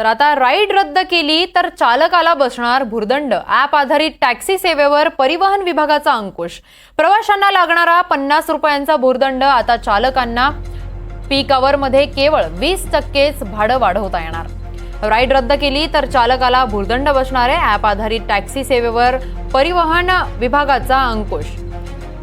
तर आता राईड रद्द केली तर चालकाला बसणार भुर्दंड। ॲप आधारित टॅक्सी सेवेवर परिवहन विभागाचा अंकुश। प्रवाशांना लागणारा 50 रुपयांचा भुर्दंड आता चालकांना पीक आवरमध्ये केवळ 20%च भाडं वाढवता येणार। राईड रद्द केली तर चालकाला भुर्दंड बसणार आहे। ॲप आधारित टॅक्सी सेवेवर परिवहन विभागाचा अंकुश।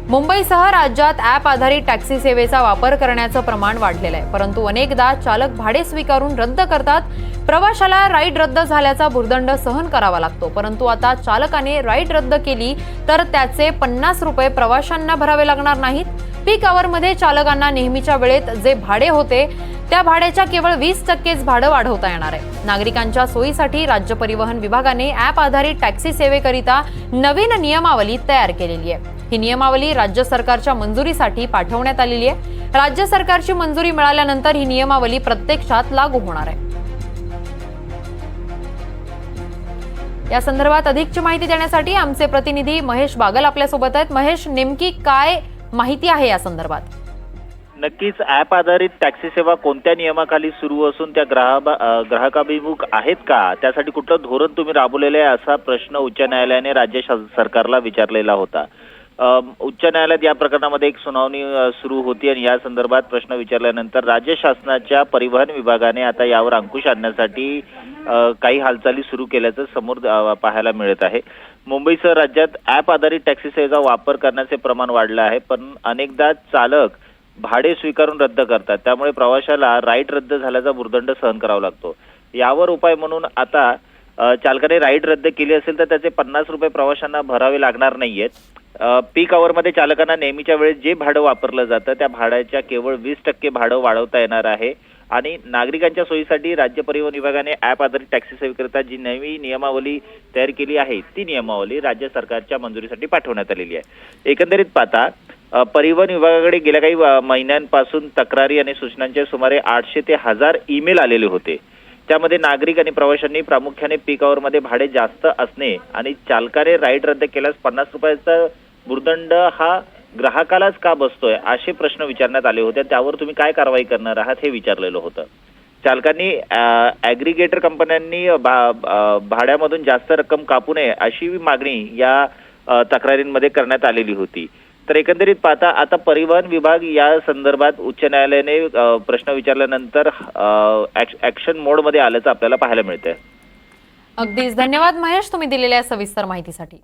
मुंबईसह राज्यात ॲप आधारित टॅक्सी सेवेचा वापर करण्याचं प्रमाण वाढलेलं आहे, परंतु अनेकदा चालक भाडे स्वीकारून रद्द करतात। प्रवाशाला राईड रद्द झाल्याचा भुर्दंड सहन करावा लागतो, परंतु आता चालकाने राईड रद्द केली तर त्याचे 50 रुपये प्रवाशांना भरावे लागणार नाहीत। पीक आवरमध्ये चालकांना नेहमीच्या वेळेत जे भाडे होते त्या भाड्याच्या केवळ 20%च भाडं वाढवता येणार आहे। नागरिकांच्या सोयीसाठी राज्य परिवहन विभागाने ॲप आधारित टॅक्सी सेवेकरिता नवीन नियमावली तयार केलेली आहे। ही नियमावली राज्य सरकारच्या मंजुरीसाठी पाठवण्यात आलेली आहे। राज्य सरकारची मंजुरी मिळाल्यानंतर ही नियमावली प्रत्यक्षात लागू होणार आहे। या संदर्भात अधिकची माहिती देण्यासाठी आमचे प्रतिनिधी महेश बागल आपल्यासोबत आहेत। महेश, नेमकी काय माहिती आहे या संदर्भात? नक्कीच ॲप आधारित टॅक्सी सेवा कोणत्या नियमाखाली सुरू असून त्या ग्राहकाभिमुख आहेत का, त्यासाठी कुठलं धोरण तुम्ही राबवलेलं आहे असा प्रश्न उच्च न्यायालयाने राज्य सरकारला विचारलेला होता। उच्च न्यायालयात या प्रकरणामध्ये एक सुनावणी सुरू होती आणि या संदर्भात प्रश्न विचारल्यानंतर राज्य शासनाच्या परिवहन विभागाने आता यावर अंकुश आणण्यासाठी काही हालचाली सुरू केल्याचं समोर पाहायला मिळत आहे। मुंबईसह राज्यात ॲप आधारित टॅक्सी सेवेचा वापर करण्याचे प्रमाण वाढलं आहे, पण अनेकदा चालक भाडे स्वीकारून रद्द करतात, त्यामुळे प्रवाशाला राईड रद्द झाल्याचा भुर्दंड सहन करावा लागतो। यावर उपाय म्हणून आता चालकाने राईड रद्द केली असेल तर त्याचे 50 रुपये प्रवाशांना भरावे लागणार नाहीयेत। पीक आवरमध्ये चालकांना नेहमीच्या वेळेस जे भाडं वापरलं जातं त्या भाड्याच्या केवळ 20% भाडं वाढवता येणार आहे आणि नागरिकांच्या सोयीसाठी राज्य परिवहन विभागाने ॲप आधारित टॅक्सी सेवेकरिता जी नवी नियमावली तयार केली आहे ती नियमावली राज्य सरकारच्या मंजुरीसाठी पाठवण्यात आलेली आहे। एकंदरीत पाहता परिवहन विभागाकडे गेल्या काही महिन्यांपासून तक्रारी आणि सूचनांचे सुमारे 800 ते 1000 ईमेल आलेले होते। त्यामध्ये नागरिक आणि प्रवाशांनी प्रामुख्याने पीक आवरमध्ये भाडे जास्त असणे आणि चालकाने राईड रद्द केल्यास 50 रुपयाचा भुर्दंड हा ग्राहकालाच का बसतोय असे प्रश्न विचारण्यात आले होते। त्यावर तुम्ही काय कारवाई करणार आहात हे विचारलेलं होतं। चालकांनी ॲग्रिगेटर कंपन्यांनी भाड्यामधून जास्त रक्कम कापू नये अशी मागणी या तक्रारींमध्ये करण्यात आलेली होती। तर एकंदरीत पाहता आता परिवहन विभाग या संदर्भात उच्च न्यायालयाने प्रश्न विचारल्यानंतर ॲक्शन मोडमध्ये आल्याचं आपल्याला पाहायला मिळतंय। अगदीच धन्यवाद महेश, तुम्ही दिलेल्या सविस्तर माहितीसाठी।